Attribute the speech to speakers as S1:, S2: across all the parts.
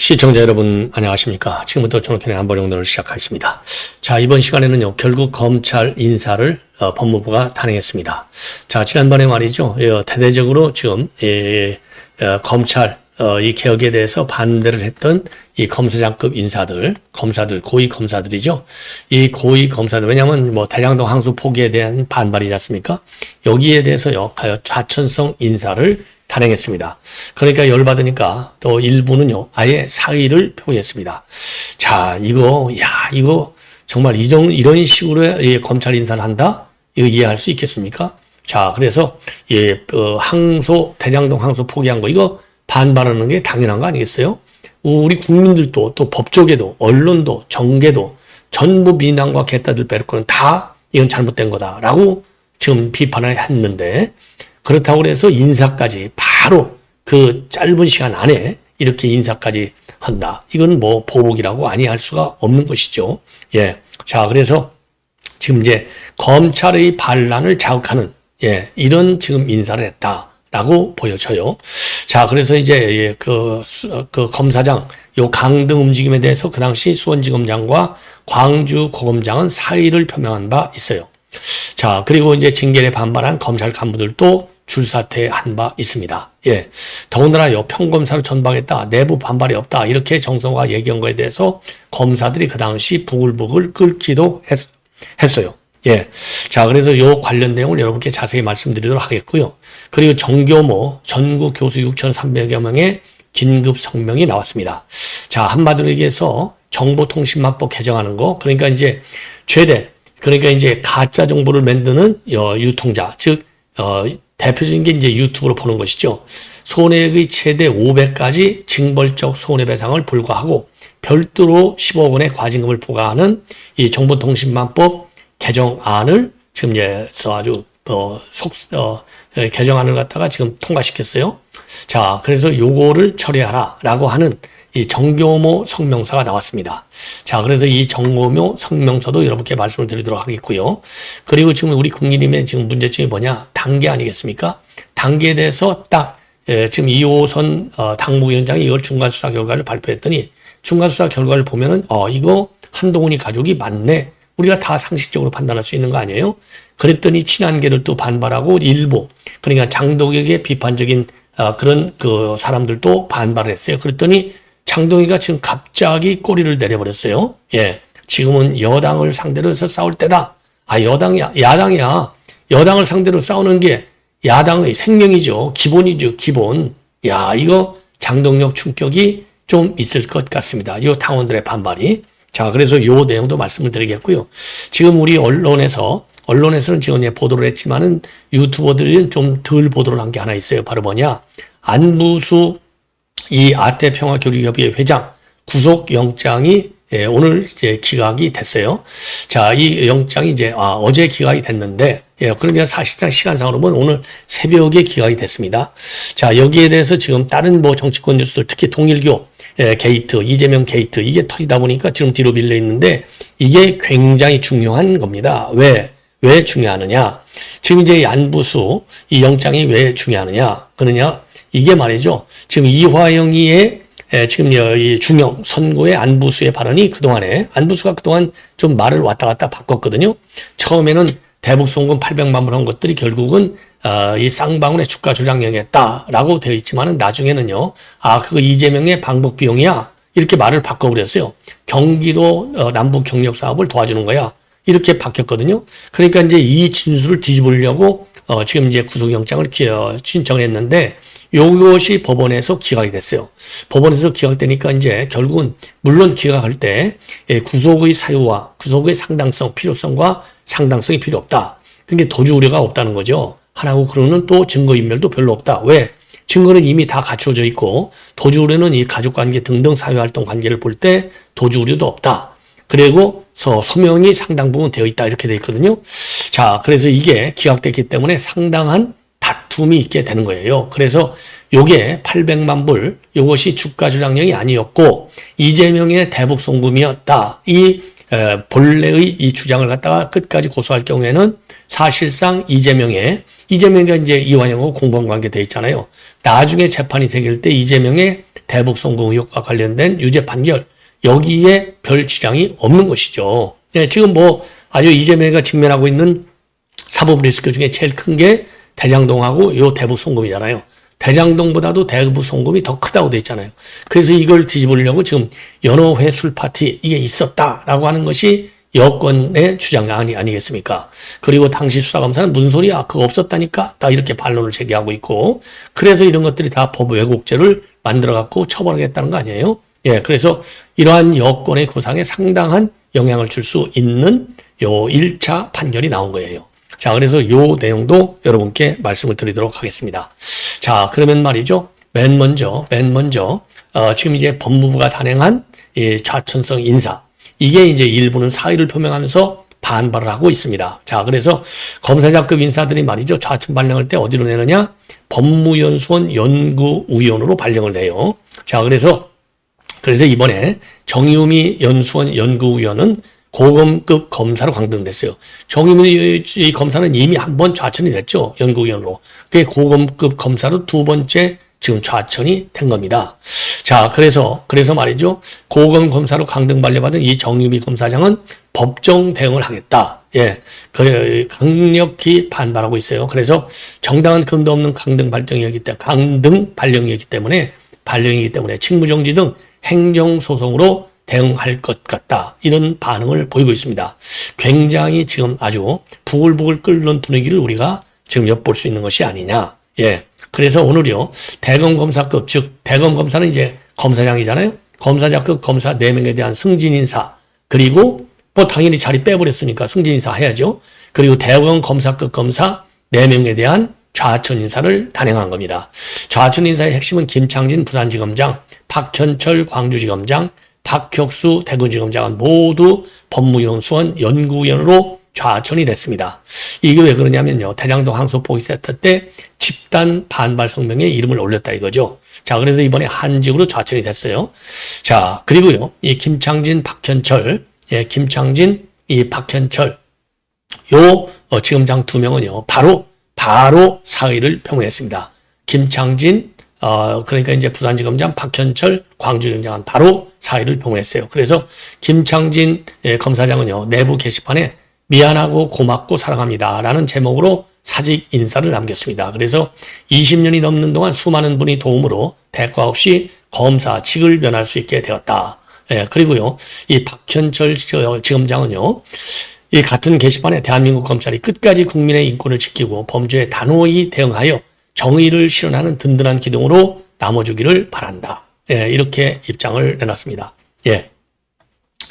S1: 시청자 여러분 안녕하십니까. 지금부터 존옥현의 안보령론을 시작하겠습니다. 자, 이번 시간에는요 결국 검찰 인사를 법무부가 단행했습니다. 자, 지난번에 말이죠 대대적으로 지금 검찰 이 개혁에 대해서 반대를 했던 이 검사장급 인사들, 검사들, 고위 검사들이죠. 이 고위 검사들, 왜냐하면 뭐 대장동 항소 포기에 대한 반발이지 않습니까? 여기에 대해서요 좌천성 인사를 단행했습니다. 그러니까 열받으니까 또 일부는요 아예 사의를 표했습니다. 자, 이거 정말 이런 식으로 검찰 인사를 한다? 이거 이해할 수 있겠습니까? 자, 그래서 항소, 대장동 항소 포기한 거 이거 반발하는 게 당연한 거 아니겠어요? 우리 국민들도 또 법조계도 언론도 정계도 전부 민당과 개딸들 빼놓고는 다 이건 잘못된 거다라고 지금 비판을 했는데, 그렇다고 해서 인사까지 바로 그 짧은 시간 안에 이렇게 인사까지 한다. 이건 뭐 보복이라고 아니할 수가 없는 것이죠. 예. 자, 그래서 지금 이제 검찰의 반란을 자극하는 이런 지금 인사를 했다라고 보여져요. 자, 그래서 이제 그 검사장 요 강등 움직임에 대해서 그 당시 수원지검장과 광주고검장은 사의를 표명한 바 있어요. 자, 그리고 이제 징계에 반발한 검찰 간부들도 줄사퇴한 바 있습니다. 예. 더군다나 평검사를 전방했다, 내부 반발이 없다, 이렇게 정성화가 얘기한 거에 대해서 검사들이 그 당시 부글부글 끓기도 했어요. 예. 자, 그래서 요 관련 내용을 여러분께 자세히 말씀드리도록 하겠고요. 그리고 정교모 전국 교수 6,300여 명의 긴급 성명이 나왔습니다. 자, 한마디로 얘기해서 정보통신망법 개정하는 거, 그러니까 이제 그러니까 이제 가짜 정보를 만드는 유통자, 즉 대표적인 게 이제 유튜브로 보는 것이죠. 손해액의 최대 5배까지 징벌적 손해배상을 불가하고 별도로 10억 원의 과징금을 부과하는 이 정보통신망법 개정안을 지금 아주 개정안을 갖다가 지금 통과시켰어요. 자, 그래서 요거를 처리하라라고 하는 이 정교모 성명서가 나왔습니다. 자, 그래서 이 정교모 성명서도 여러분께 말씀을 드리도록 하겠고요. 그리고 지금 우리 국민의힘의 지금 문제점이 뭐냐? 단계 아니겠습니까? 단계에 대해서 딱 지금 이호선 당무위원장이 이걸 중간수사 결과를 발표했더니, 중간수사 결과를 보면은 이거 한동훈이 가족이 맞네. 우리가 다 상식적으로 판단할 수 있는 거 아니에요? 그랬더니 친한계들도 반발하고 일부, 그러니까 장동혁의 비판적인 그런 그 사람들도 반발을 했어요. 그랬더니 장동희가 지금 갑자기 꼬리를 내려버렸어요. 예. 지금은 여당을 상대로 해서 싸울 때다. 여당이야. 야당이야. 여당을 상대로 싸우는 게 야당의 생명이죠. 기본이죠. 기본. 야, 이거 장동혁 충격이 좀 있을 것 같습니다. 이 당원들의 반발이. 자, 그래서 요 내용도 말씀을 드리겠고요. 지금 우리 언론에서는 지금 보도를 했지만은 유튜버들은 좀 덜 보도를 한 게 하나 있어요. 바로 뭐냐? 안부수 이 아태평화교류협의회 회장 구속영장이 오늘 이제 기각이 됐어요. 자, 이 영장이 이제 어제 기각이 됐는데, 그러니까 사실상 시간상으로 보면 오늘 새벽에 기각이 됐습니다. 자, 여기에 대해서 지금 다른 뭐 정치권 뉴스들, 특히 통일교 게이트, 이재명 게이트, 이게 터지다 보니까 지금 뒤로 밀려 있는데, 이게 굉장히 중요한 겁니다. 왜 중요하느냐? 지금 이제 안부수 이 영장이 왜 중요하느냐? 그러냐? 이게 말이죠. 지금 이화영이의 지금 이 중형 선고의 안부수의 발언이 안부수가 그동안 좀 말을 왔다 갔다 바꿨거든요. 처음에는 대북송금 800만 불 한 것들이 결국은 이 쌍방울의 주가 조작령이었다라고 되어 있지만은 나중에는요. 그거 이재명의 방북 비용이야. 이렇게 말을 바꿔버렸어요. 경기도 남북 경력 사업을 도와주는 거야. 이렇게 바뀌었거든요. 그러니까 이제 이 진술을 뒤집으려고 지금 이제 구속영장을 신청했는데, 요것이 법원에서 기각이 됐어요. 법원에서 기각되니까 이제 결국은 물론 기각할 때 구속의 사유와 구속의 상당성, 필요성과 상당성이 필요 없다. 그러니까 도주 우려가 없다는 거죠. 하나고, 그러는 또 증거인멸도 별로 없다. 왜? 증거는 이미 다 갖춰져 있고, 도주 우려는 이 가족관계 등등 사회활동 관계를 볼 때 도주 우려도 없다. 그리고 소명이 상당 부분 되어 있다. 이렇게 되어 있거든요. 자, 그래서 이게 기각됐기 때문에 상당한 다툼이 있게 되는 거예요. 그래서 요게 800만 불, 요것이 주가 조작령이 아니었고 이재명의 대북 송금이었다. 이 본래의 이 주장을 갖다가 끝까지 고소할 경우에는 사실상 이재명이 이제 이화영하고 공범관계 돼 있잖아요. 나중에 재판이 생길 때 이재명의 대북 송금 의혹과 관련된 유죄 판결, 여기에 별 지장이 없는 것이죠. 예, 지금 뭐 아주 이재명이가 직면하고 있는 사법 리스크 중에 제일 큰 게 대장동하고 요 대북 송금이잖아요. 대장동보다도 대북 송금이 더 크다고 돼 있잖아요. 그래서 이걸 뒤집으려고 지금 연호회 술 파티 이게 있었다라고 하는 것이 여권의 주장 아니겠습니까? 그리고 당시 수사검사는 무슨 소리야? 그거 없었다니까? 다 이렇게 반론을 제기하고 있고, 그래서 이런 것들이 다 법 왜곡죄를 만들어갖고 처벌하겠다는 거 아니에요? 예, 그래서 이러한 여권의 구상에 상당한 영향을 줄 수 있는 요 1차 판결이 나온 거예요. 자, 그래서 요 내용도 여러분께 말씀을 드리도록 하겠습니다. 자, 그러면 말이죠. 맨 먼저, 지금 이제 법무부가 단행한 이 좌천성 인사. 이게 이제 일부는 사의를 표명하면서 반발을 하고 있습니다. 자, 그래서 검사장급 인사들이 말이죠. 좌천 발령할 때 어디로 내느냐? 법무연수원 연구위원으로 발령을 내요. 자, 그래서 이번에 정유미 연수원 연구위원은 고검급 검사로 강등됐어요. 정유미 검사는 이미 한 번 좌천이 됐죠. 연구위원으로. 그게 고검급 검사로 두 번째 지금 좌천이 된 겁니다. 자, 그래서 말이죠. 고검 검사로 강등 반려받은 이 정유미 검사장은 법정 대응을 하겠다. 예. 강력히 반발하고 있어요. 그래서 정당한 근거 없는 강등 발령이기 때문에 직무정지 등 행정소송으로 대응할 것 같다. 이런 반응을 보이고 있습니다. 굉장히 지금 아주 부글부글 끓는 분위기를 우리가 지금 엿볼 수 있는 것이 아니냐. 예. 그래서 오늘요, 대검검사급, 즉, 대검검사는 이제 검사장이잖아요? 검사장급 검사 4명에 대한 승진인사, 그리고 뭐 당연히 자리 빼버렸으니까 승진인사 해야죠. 그리고 대검검사급 검사 4명에 대한 좌천인사를 단행한 겁니다. 좌천인사의 핵심은 김창진 부산지검장, 박현철 광주지검장, 박혁수 대구지검장은 모두 법무연수원 연구위원으로 좌천이 됐습니다. 이게 왜 그러냐면요. 대장동 항소포기 세트 때 집단 반발 성명에 이름을 올렸다 이거죠. 자, 그래서 이번에 한직으로 좌천이 됐어요. 자, 그리고요. 이 김창진, 박현철, 지검장 2명은요. 바로 사의를 표명했습니다. 김창진, 그러니까 이제 부산지검장, 박현철, 광주지검장은 바로 사의를 표명했어요. 그래서 김창진 검사장은요, 내부 게시판에 미안하고 고맙고 사랑합니다. 라는 제목으로 사직 인사를 남겼습니다. 그래서 20년이 넘는 동안 수많은 분이 도움으로 대가 없이 검사직을 면할 수 있게 되었다. 예, 그리고요, 이 박현철 지검장은요, 이 같은 게시판에 대한민국 검찰이 끝까지 국민의 인권을 지키고 범죄에 단호히 대응하여 정의를 실현하는 든든한 기둥으로 남아주기를 바란다. 예, 이렇게 입장을 내놨습니다. 예.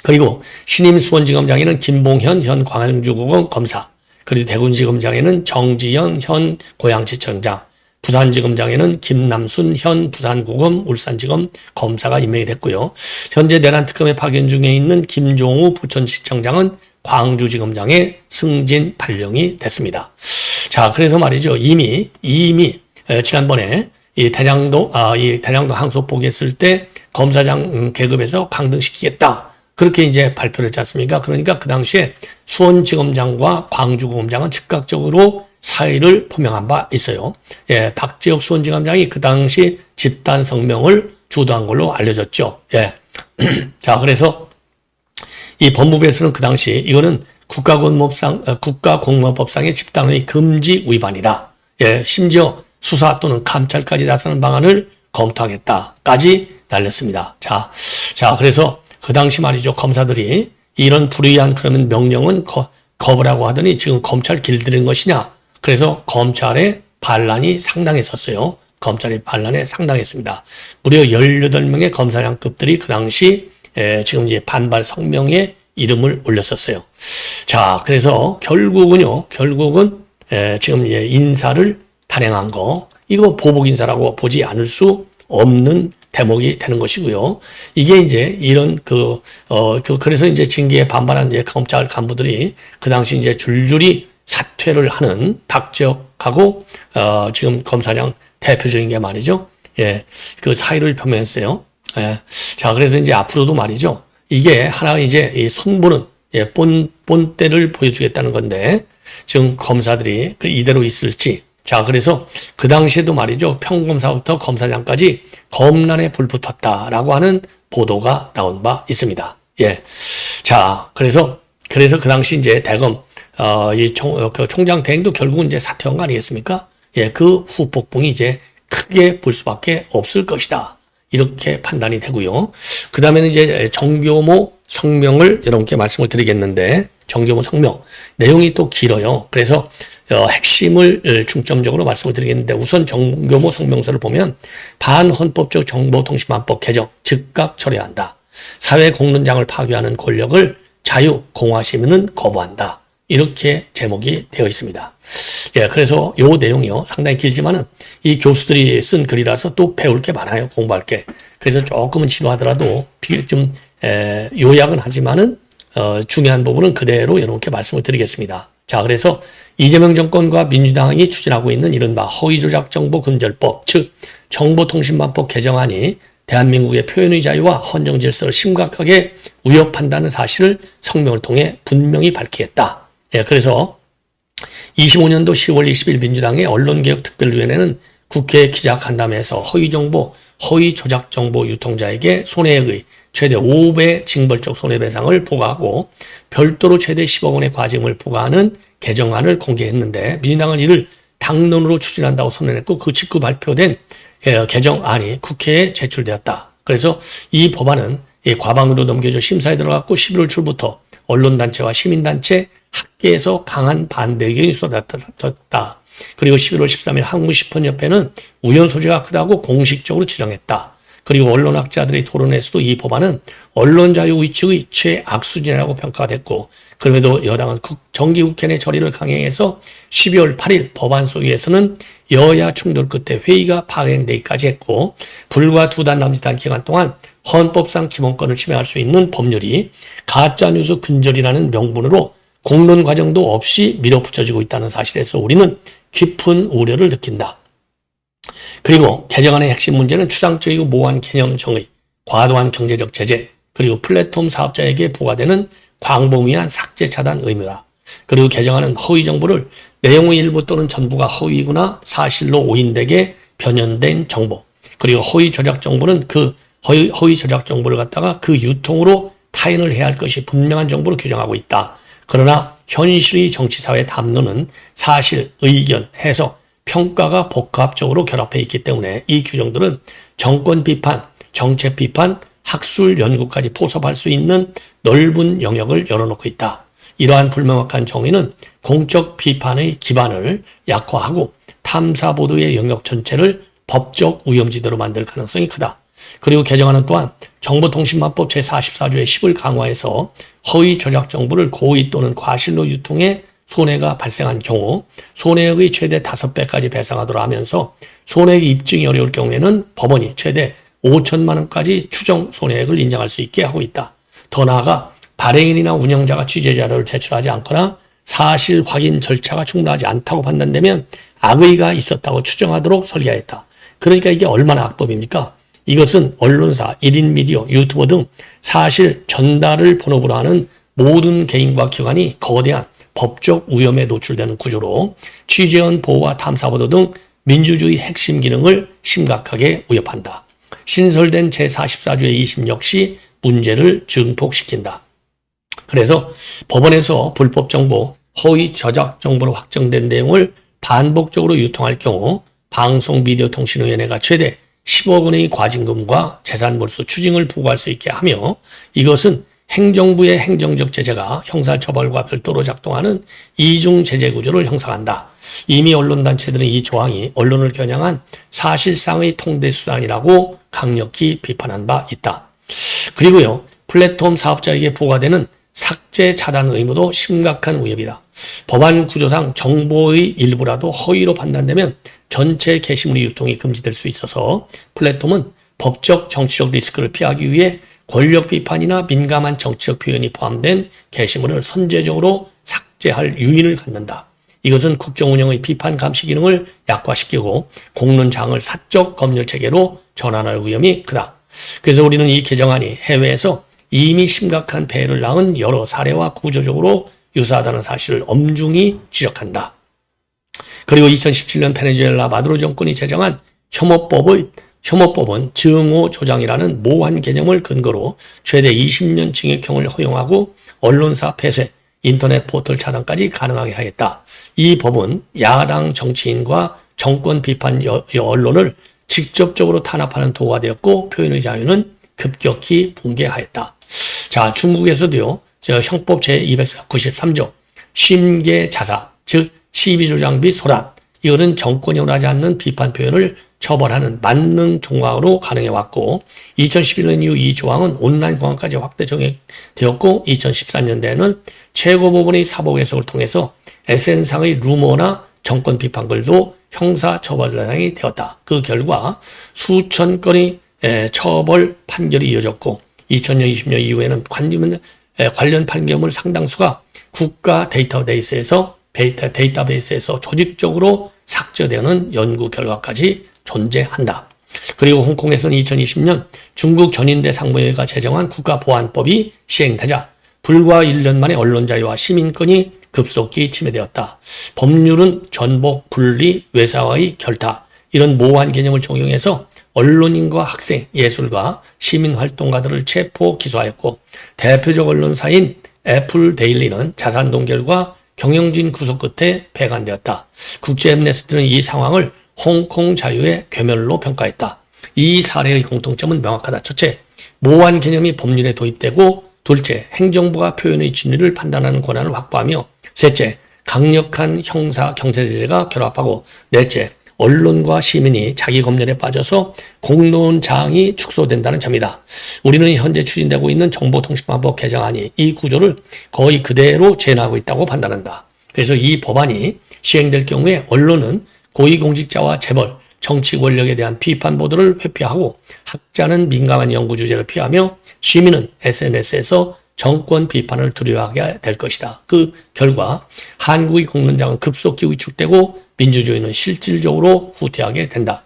S1: 그리고 신임 수원지검장에는 김봉현 현 광주고검 검사, 그리고 대구지검장에는 정지영 현 고양시청장, 부산지검장에는 김남순 현 부산고검 울산지검 검사가 임명이 됐고요. 현재 내란특검에 파견 중에 있는 김종우 부천시청장은 광주지검장에 승진 발령이 됐습니다. 자, 그래서 말이죠. 이미 지난번에 이 대장동 항소 포기했을 때 검사장 계급에서 강등시키겠다. 그렇게 이제 발표를 했지 않습니까? 그러니까 그 당시에 수원지검장과 광주고검장은 즉각적으로 사의를 표명한 바 있어요. 예, 박재욱 수원지검장이 그 당시 집단 성명을 주도한 걸로 알려졌죠. 예. 자, 그래서 이 법무부에서는 그 당시 이거는 국가공무원법상의 집단의 금지 위반이다. 예, 심지어 수사 또는 감찰까지 나서는 방안을 검토하겠다까지 날렸습니다. 자, 그래서 그 당시 말이죠. 검사들이 이런 불의한 그러면 명령은 거부라고 하더니 지금 검찰 길들인 것이냐. 그래서 검찰의 반란이 상당했었어요. 검찰의 반란에 상당했습니다. 무려 18명의 검사장급들이 그 당시 지금 이제 반발 성명에 이름을 올렸었어요. 자, 그래서 결국은 지금 이제 인사를 단행한 거, 이거 보복 인사라고 보지 않을 수 없는 대목이 되는 것이고요. 이게 이제 이런 그래서 이제 징계에 반발한 이제 검찰 간부들이 그 당시 이제 줄줄이 사퇴를 하는 박지혁하고 지금 검사장 대표적인 게 말이죠. 예, 그 사의를 표명했어요. 예. 자, 그래서 이제 앞으로도 말이죠. 이게 하나 이제 이 손보는 본때를 보여주겠다는 건데 지금 검사들이 이대로 있을지 자, 그래서 그 당시에도 말이죠. 평검사부터 검사장까지 검란에 불붙었다라고 하는 보도가 나온 바 있습니다. 예. 자, 그래서 그 당시 이제 대검, 그 총장 대행도 결국은 이제 사퇴한 거 아니겠습니까? 예, 그 후폭풍이 이제 크게 불 수밖에 없을 것이다. 이렇게 판단이 되고요. 그 다음에는 이제 정교모 성명을 여러분께 말씀을 드리겠는데, 정교모 성명. 내용이 또 길어요. 그래서 핵심을 중점적으로 말씀을 드리겠는데, 우선 정교모 성명서를 보면 반헌법적 정보통신망법 개정 즉각 철회한다. 사회 공론장을 파괴하는 권력을 자유, 공화 시민은 거부한다. 이렇게 제목이 되어 있습니다. 예, 그래서 요 내용이요. 상당히 길지만은 이 교수들이 쓴 글이라서 또 배울 게 많아요. 공부할 게. 그래서 조금은 지루하더라도 좀 요약은 하지만은 중요한 부분은 그대로 여러분께 말씀을 드리겠습니다. 자, 그래서 이재명 정권과 민주당이 추진하고 있는 이른바 허위조작정보 근절법, 즉 정보통신망법 개정안이 대한민국의 표현의 자유와 헌정 질서를 심각하게 위협한다는 사실을 성명을 통해 분명히 밝히겠다. 예, 그래서 25년도 10월 20일 민주당의 언론개혁특별위원회는 국회 기자간담회에서 허위정보, 허위조작정보 유통자에게 손해액의 최대 5배 징벌적 손해배상을 부과하고 별도로 최대 10억 원의 과징을 부과하는 개정안을 공개했는데, 민주당은 이를 당론으로 추진한다고 선언했고 그 직후 발표된 개정안이 국회에 제출되었다. 그래서 이 법안은 과방으로 넘겨져 심사에 들어갔고 11월 초부터 언론단체와 시민단체, 학계에서 강한 반대 의견이 쏟아졌다. 그리고 11월 13일 한국시민협회는 우연 소지가 크다고 공식적으로 지정했다. 그리고 언론학자들의 토론에서도 이 법안은 언론자유 위축의 최악수준이라고 평가가 됐고, 그럼에도 여당은 정기국회 내 처리를 강행해서 12월 8일 법안 소위에서는 여야 충돌 끝에 회의가 파행되기까지 했고, 불과 2달 남짓한 기간 동안 헌법상 기본권을 침해할 수 있는 법률이 가짜뉴스 근절이라는 명분으로 공론 과정도 없이 밀어붙여지고 있다는 사실에서 우리는 깊은 우려를 느낀다. 그리고 개정안의 핵심 문제는 추상적이고 모호한 개념 정의, 과도한 경제적 제재, 그리고 플랫폼 사업자에게 부과되는 광범위한 삭제 차단 의무다. 그리고 개정안은 허위 정보를 내용의 일부 또는 전부가 허위거나 사실로 오인되게 변현된 정보, 그리고 허위 조작 정보는 그 허위 조작 정보를 갖다가 그 유통으로 타인을 해야 할 것이 분명한 정보로 규정하고 있다. 그러나 현실의 정치사회 담론은 사실, 의견, 해석, 평가가 복합적으로 결합해 있기 때문에 이 규정들은 정권 비판, 정책 비판, 학술 연구까지 포섭할 수 있는 넓은 영역을 열어놓고 있다. 이러한 불명확한 정의는 공적 비판의 기반을 약화하고 탐사 보도의 영역 전체를 법적 위험지대로 만들 가능성이 크다. 그리고 개정안은 또한 정보통신망법 제44조의 10을 강화해서 허위 조작 정보를 고의 또는 과실로 유통해 손해가 발생한 경우 손해액의 최대 5배까지 배상하도록 하면서 손해액 입증이 어려울 경우에는 법원이 최대 5천만 원까지 추정 손해액을 인정할 수 있게 하고 있다. 더 나아가 발행인이나 운영자가 취재 자료를 제출하지 않거나 사실 확인 절차가 충분하지 않다고 판단되면 악의가 있었다고 추정하도록 설계하였다. 그러니까 이게 얼마나 악법입니까? 이것은 언론사, 1인 미디어, 유튜버 등 사실 전달을 본업으로 하는 모든 개인과 기관이 거대한 법적 위험에 노출되는 구조로 취재원 보호와 탐사보도 등 민주주의 핵심 기능을 심각하게 위협한다. 신설된 제44조의 2심 역시 문제를 증폭시킨다. 그래서 법원에서 불법 정보, 허위 저작 정보로 확정된 내용을 반복적으로 유통할 경우 방송미디어통신위원회가 최대 10억 원의 과징금과 재산몰수 추징을 부과할 수 있게 하며, 이것은 행정부의 행정적 제재가 형사처벌과 별도로 작동하는 이중 제재 구조를 형성한다. 이미 언론단체들은 이 조항이 언론을 겨냥한 사실상의 통제수단이라고 강력히 비판한 바 있다. 그리고요, 플랫폼 사업자에게 부과되는 삭제 차단 의무도 심각한 위협이다. 법안 구조상 정보의 일부라도 허위로 판단되면 전체 게시물의 유통이 금지될 수 있어서 플랫폼은 법적 정치적 리스크를 피하기 위해 권력 비판이나 민감한 정치적 표현이 포함된 게시물을 선제적으로 삭제할 유인을 갖는다. 이것은 국정 운영의 비판 감시 기능을 약화시키고 공론장을 사적 검열 체계로 전환할 위험이 크다. 그래서 우리는 이 개정안이 해외에서 이미 심각한 폐해를 낳은 여러 사례와 구조적으로 유사하다는 사실을 엄중히 지적한다. 그리고 2017년 베네수엘라 마두로 정권이 제정한 혐오법은 증오 조장이라는 모호한 개념을 근거로 최대 20년 징역형을 허용하고 언론사 폐쇄, 인터넷 포털 차단까지 가능하게 하겠다. 이 법은 야당 정치인과 정권 비판 언론을 직접적으로 탄압하는 도구가 되었고 표현의 자유는 급격히 붕괴하였다. 자, 중국에서도요. 형법 제293조 심계자사, 즉 시비조장 및 소란, 이거는 정권이 원하지 않는 비판 표현을 처벌하는 만능 조항으로 가능해 왔고 2011년 이후 이 조항은 온라인 공항까지 확대 적용되었고 2014년대에는 최고법원의 사법 해석을 통해서 SN상의 루머나 정권 비판 글도 형사 처벌 대상이 되었다. 그 결과 수천 건의 처벌 판결이 이어졌고 2000년 20년 이후에는 관련 판결물 상당수가 국가 데이터베이스에서 조직적으로 삭제되는 연구 결과까지 존재한다. 그리고 홍콩에서는 2020년 중국 전인대 상무회가 제정한 국가보안법이 시행되자 불과 1년 만에 언론 자유와 시민권이 급속히 침해되었다. 법률은 전복, 분리, 외사와의 결타 이런 모호한 개념을 적용해서 언론인과 학생, 예술가, 시민활동가들을 체포, 기소하였고 대표적 언론사인 애플데일리는 자산 동결과 경영진 구속 끝에 폐간되었다. 국제엠네스티는 이 상황을 홍콩 자유의 괴멸로 평가했다. 이 사례의 공통점은 명확하다. 첫째, 모호한 개념이 법률에 도입되고 둘째, 행정부가 표현의 진위를 판단하는 권한을 확보하며 셋째, 강력한 형사 경제제재가 결합하고 넷째, 언론과 시민이 자기 검열에 빠져서 공론장이 축소된다는 점이다. 우리는 현재 추진되고 있는 정보통신망법 개정안이 이 구조를 거의 그대로 재현하고 있다고 판단한다. 그래서 이 법안이 시행될 경우에 언론은 고위공직자와 재벌, 정치 권력에 대한 비판 보도를 회피하고 학자는 민감한 연구 주제를 피하며 시민은 SNS에서 정권 비판을 두려워하게 될 것이다. 그 결과 한국의 공론장은 급속히 위축되고 민주주의는 실질적으로 후퇴하게 된다.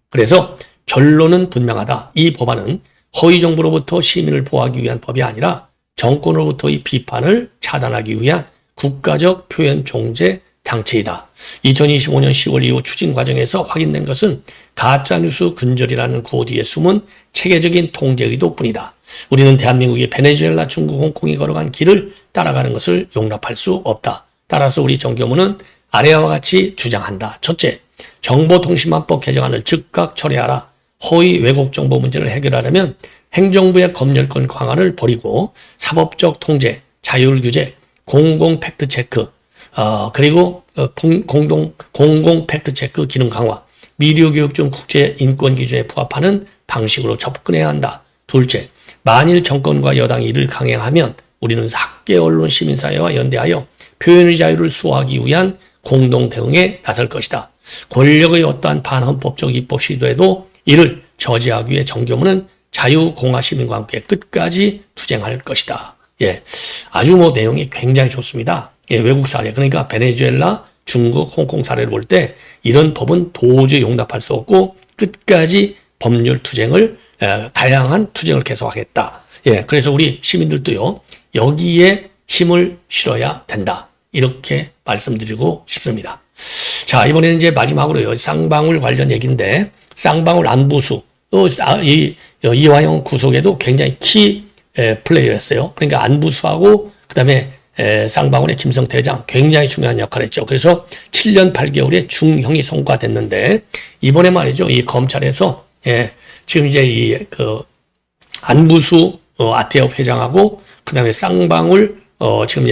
S1: 그래서 결론은 분명하다. 이 법안은 허위 정보로부터 시민을 보호하기 위한 법이 아니라 정권으로부터의 비판을 차단하기 위한 국가적 표현 종제 장치이다. 2025년 10월 이후 추진 과정에서 확인된 것은 가짜뉴스 근절이라는 구호 뒤에 숨은 체계적인 통제 의도뿐이다. 우리는 대한민국이 베네수엘라, 중국, 홍콩이 걸어간 길을 따라가는 것을 용납할 수 없다. 따라서 우리 정교문은 아래와 같이 주장한다. 첫째, 정보통신망법 개정안을 즉각 처리하라. 허위 왜곡 정보 문제를 해결하려면 행정부의 검열권 강화를 버리고 사법적 통제, 자율 규제, 공공 팩트체크, 그리고 공공 팩트체크 기능 강화, 미디어 교육 중 국제 인권 기준에 부합하는 방식으로 접근해야 한다. 둘째, 만일 정권과 여당이 이를 강행하면 우리는 학계, 언론, 시민사회와 연대하여 표현의 자유를 수호하기 위한 공동 대응에 나설 것이다. 권력의 어떠한 반헌법적 입법 시도에도 이를 저지하기 위해 정교문은 자유공화 시민과 함께 끝까지 투쟁할 것이다. 예, 아주 내용이 굉장히 좋습니다. 예, 외국 사례, 그러니까 베네수엘라, 중국, 홍콩 사례를 볼 때 이런 법은 도저히 용납할 수 없고 끝까지 법률 투쟁을 다양한 투쟁을 계속하겠다. 예, 그래서 우리 시민들도요 여기에 힘을 실어야 된다. 이렇게 말씀드리고 싶습니다. 자, 이번에는 이제 마지막으로요 쌍방울 관련 얘기인데 쌍방울 안부수 또 이화영 구속에도 굉장히 키 플레이였어요. 그러니까 안부수하고 그다음에 쌍방울의 김성태 회장 굉장히 중요한 역할을 했죠. 그래서 7년 8개월의 중형이 선고됐는데 이번에 말이죠 이 검찰에서 지금 이제 안부수 아태업 회장하고 그다음에 쌍방울 지금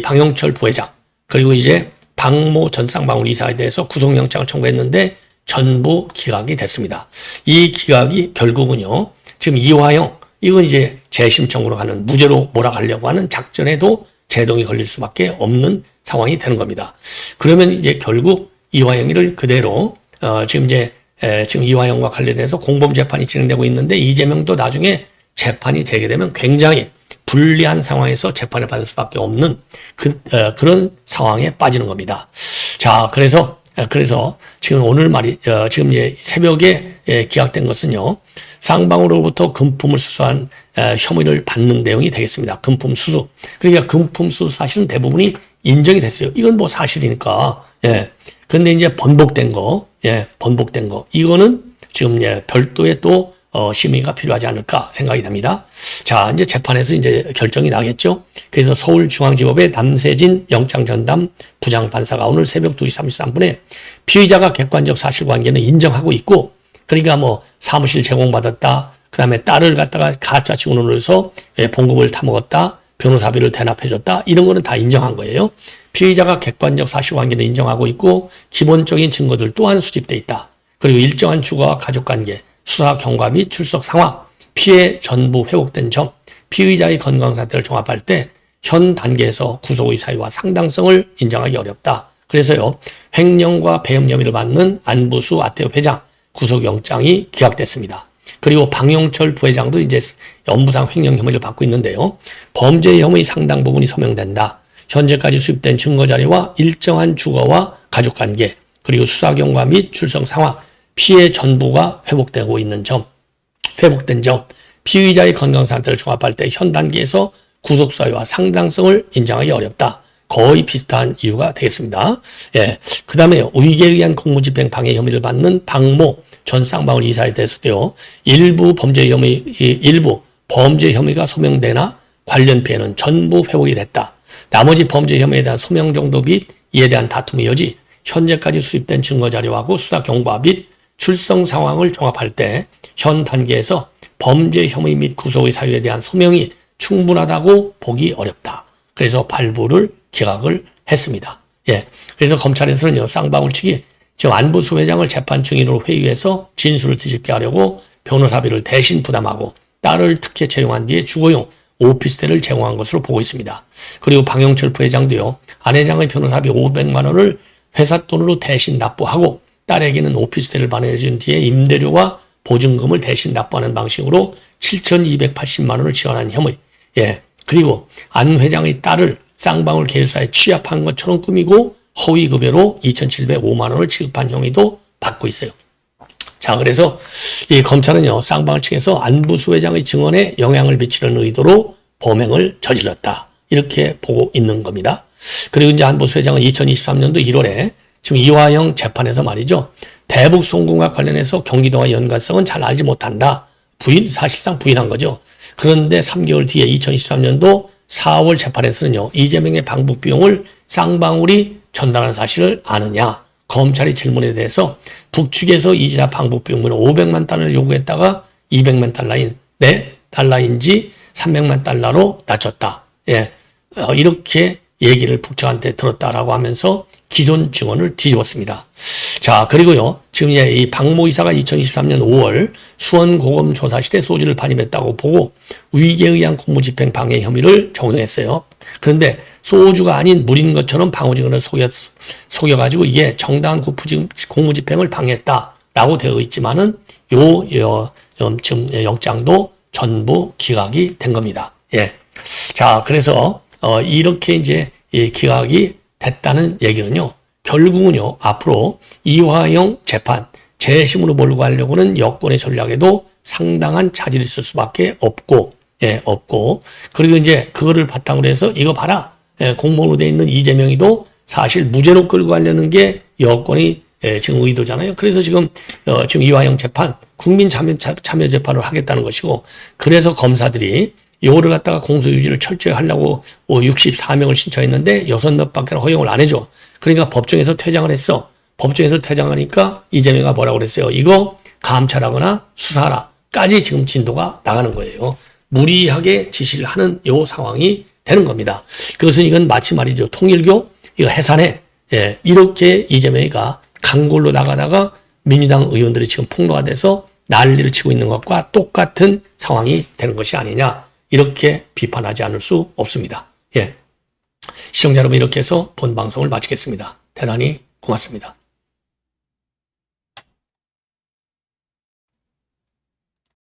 S1: 방영철 부회장 그리고 이제 박모 전 쌍방울 이사에 대해서 구속영장을 청구했는데 전부 기각이 됐습니다. 이 기각이 결국은요 지금 이화영 이건 이제 재심 청구로 가는 무죄로 몰아가려고 하는 작전에도 제동이 걸릴 수밖에 없는 상황이 되는 겁니다. 그러면 이제 결국 이화영이를 그대로 지금 이화영과 관련해서 공범 재판이 진행되고 있는데 이재명도 나중에 재판이 재개되면 굉장히 불리한 상황에서 재판을 받을 수밖에 없는 그런 상황에 빠지는 겁니다. 자, 그래서 지금 오늘 지금 이제 새벽에 기각된 것은요, 쌍방울로부터 금품을 수수한 혐의를 받는 내용이 되겠습니다. 금품 수수. 그러니까 금품 수수 사실은 대부분이 인정이 됐어요. 이건 뭐 사실이니까. 예. 근데 이제 번복된 거, 번복된 거. 이거는 지금 별도의 또 심의가 필요하지 않을까 생각이 됩니다. 자, 이제 재판에서 이제 결정이 나겠죠. 그래서 서울중앙지법의 남세진 영장전담 부장판사가 오늘 새벽 2시 33분에 피의자가 객관적 사실관계는 인정하고 있고, 그러니까 뭐 사무실 제공받았다, 그 다음에 딸을 갖다가 가짜 증언으로 해서 봉급을 타먹었다, 변호사비를 대납해줬다, 이런 거는 다 인정한 거예요. 피의자가 객관적 사실관계는 인정하고 있고 기본적인 증거들 또한 수집돼 있다. 그리고 일정한 주거와 가족관계, 수사 경과 및 출석 상황, 피해 전부 회복된 점, 피의자의 건강 상태를 종합할 때 현 단계에서 구속의 사유와 상당성을 인정하기 어렵다. 그래서요, 횡령과 배임 혐의를 받는 안부수 아태우 회장 구속영장이 기각됐습니다. 그리고 방용철 부회장도 이제 업무상 횡령 혐의를 받고 있는데요. 범죄 혐의 상당 부분이 소명된다. 현재까지 수입된 증거자료와 일정한 주거와 가족관계, 그리고 수사 경과 및 출석 상황, 피해 전부가 회복되고 있는 점, 회복된 점, 피의자의 건강 상태를 종합할 때 현 단계에서 구속 사유와 상당성을 인정하기 어렵다. 거의 비슷한 이유가 되겠습니다. 예. 그 다음에 위계에 의한 공무집행 방해 혐의를 받는 박모 전 쌍방울 이사에 대해서도요, 일부 범죄 혐의가 소명되나 관련 피해는 전부 회복이 됐다. 나머지 범죄 혐의에 대한 소명 정도 및 이에 대한 다툼의 여지, 현재까지 수집된 증거자료하고 수사 경과 및 출석 상황을 종합할 때 현 단계에서 범죄 혐의 및 구속의 사유에 대한 소명이 충분하다고 보기 어렵다. 그래서 발부를 기각을 했습니다. 예. 그래서 검찰에서는요, 쌍방울 측이 지금 안부수 회장을 재판 증인으로 회유해서 진술을 뒤집게 하려고 변호사비를 대신 부담하고 딸을 특혜 채용한 뒤에 주거용 오피스텔을 제공한 것으로 보고 있습니다. 그리고 방용철 부회장도요, 안 회장의 변호사비 500만 원을 회사 돈으로 대신 납부하고 딸에게는 오피스텔을 마련해준 뒤에 임대료와 보증금을 대신 납부하는 방식으로 7,280만 원을 지원한 혐의. 예. 그리고 안 회장의 딸을 쌍방울 계열사에 취합한 것처럼 꾸미고 허위급여로 2,705만 원을 지급한 혐의도 받고 있어요. 자, 그래서 이 검찰은요, 쌍방울 측에서 안부수 회장의 증언에 영향을 미치는 의도로 범행을 저질렀다. 이렇게 보고 있는 겁니다. 그리고 이제 안부수 회장은 2023년도 1월에 지금 이화영 재판에서 말이죠, 대북 송금과 관련해서 경기도와 연관성은 잘 알지 못한다. 사실상 부인한 거죠. 그런데 3개월 뒤에 2023년도 4월 재판에서는요, 이재명의 방북 비용을 쌍방울이 전달한 사실을 아느냐. 검찰의 질문에 대해서 북측에서 이지사 방북 비용을 500만 달러를 요구했다가 200만 달러인지 300만 달러로 낮췄다. 예. 이렇게 얘기를 북측한테 들었다라고 하면서 기존 증언을 뒤집었습니다. 자, 그리고요, 지금 이 박모 이사가 2023년 5월 수원고검 조사실에 소지를 반입했다고 보고 위계에 의한 공무집행 방해 혐의를 적용했어요. 그런데 소주가 아닌 물인 것처럼 방호증언을 속여가지고 이게 정당한 공무집행을 방해했다라고 되어 있지만은 지금 영장도 전부 기각이 된 겁니다. 예. 자, 그래서 이렇게 이제 기각이 됐다는 얘기는요, 결국은요, 앞으로 이화영 재판 재심으로 몰고 가려고는 여권의 전략에도 상당한 차질이 있을 수밖에 없고, 그리고 이제 그거를 바탕으로 해서 이거 봐라, 공무원으로 돼 있는 이재명이도 사실 무죄로 끌고 가려는 게 여권의 지금 의도잖아요. 그래서 지금 이화영 재판 국민 참여 재판을 하겠다는 것이고, 그래서 검사들이 요거를 갖다가 공소유지를 철저히 하려고 64명을 신청했는데 6명밖에 허용을 안 해줘. 그러니까 법정에서 퇴장을 했어. 법정에서 퇴장하니까 이재명이 뭐라고 그랬어요? 이거 감찰하거나 수사하라까지 지금 진도가 나가는 거예요. 무리하게 지시를 하는 요 상황이 되는 겁니다. 그것은 이건 마치 말이죠, 통일교 이거 해산해. 예, 이렇게 이재명이가 강골로 나가다가 민주당 의원들이 지금 폭로가 돼서 난리를 치고 있는 것과 똑같은 상황이 되는 것이 아니냐. 이렇게 비판하지 않을 수 없습니다. 예. 시청자 여러분, 이렇게 해서 본 방송을 마치겠습니다. 대단히 고맙습니다.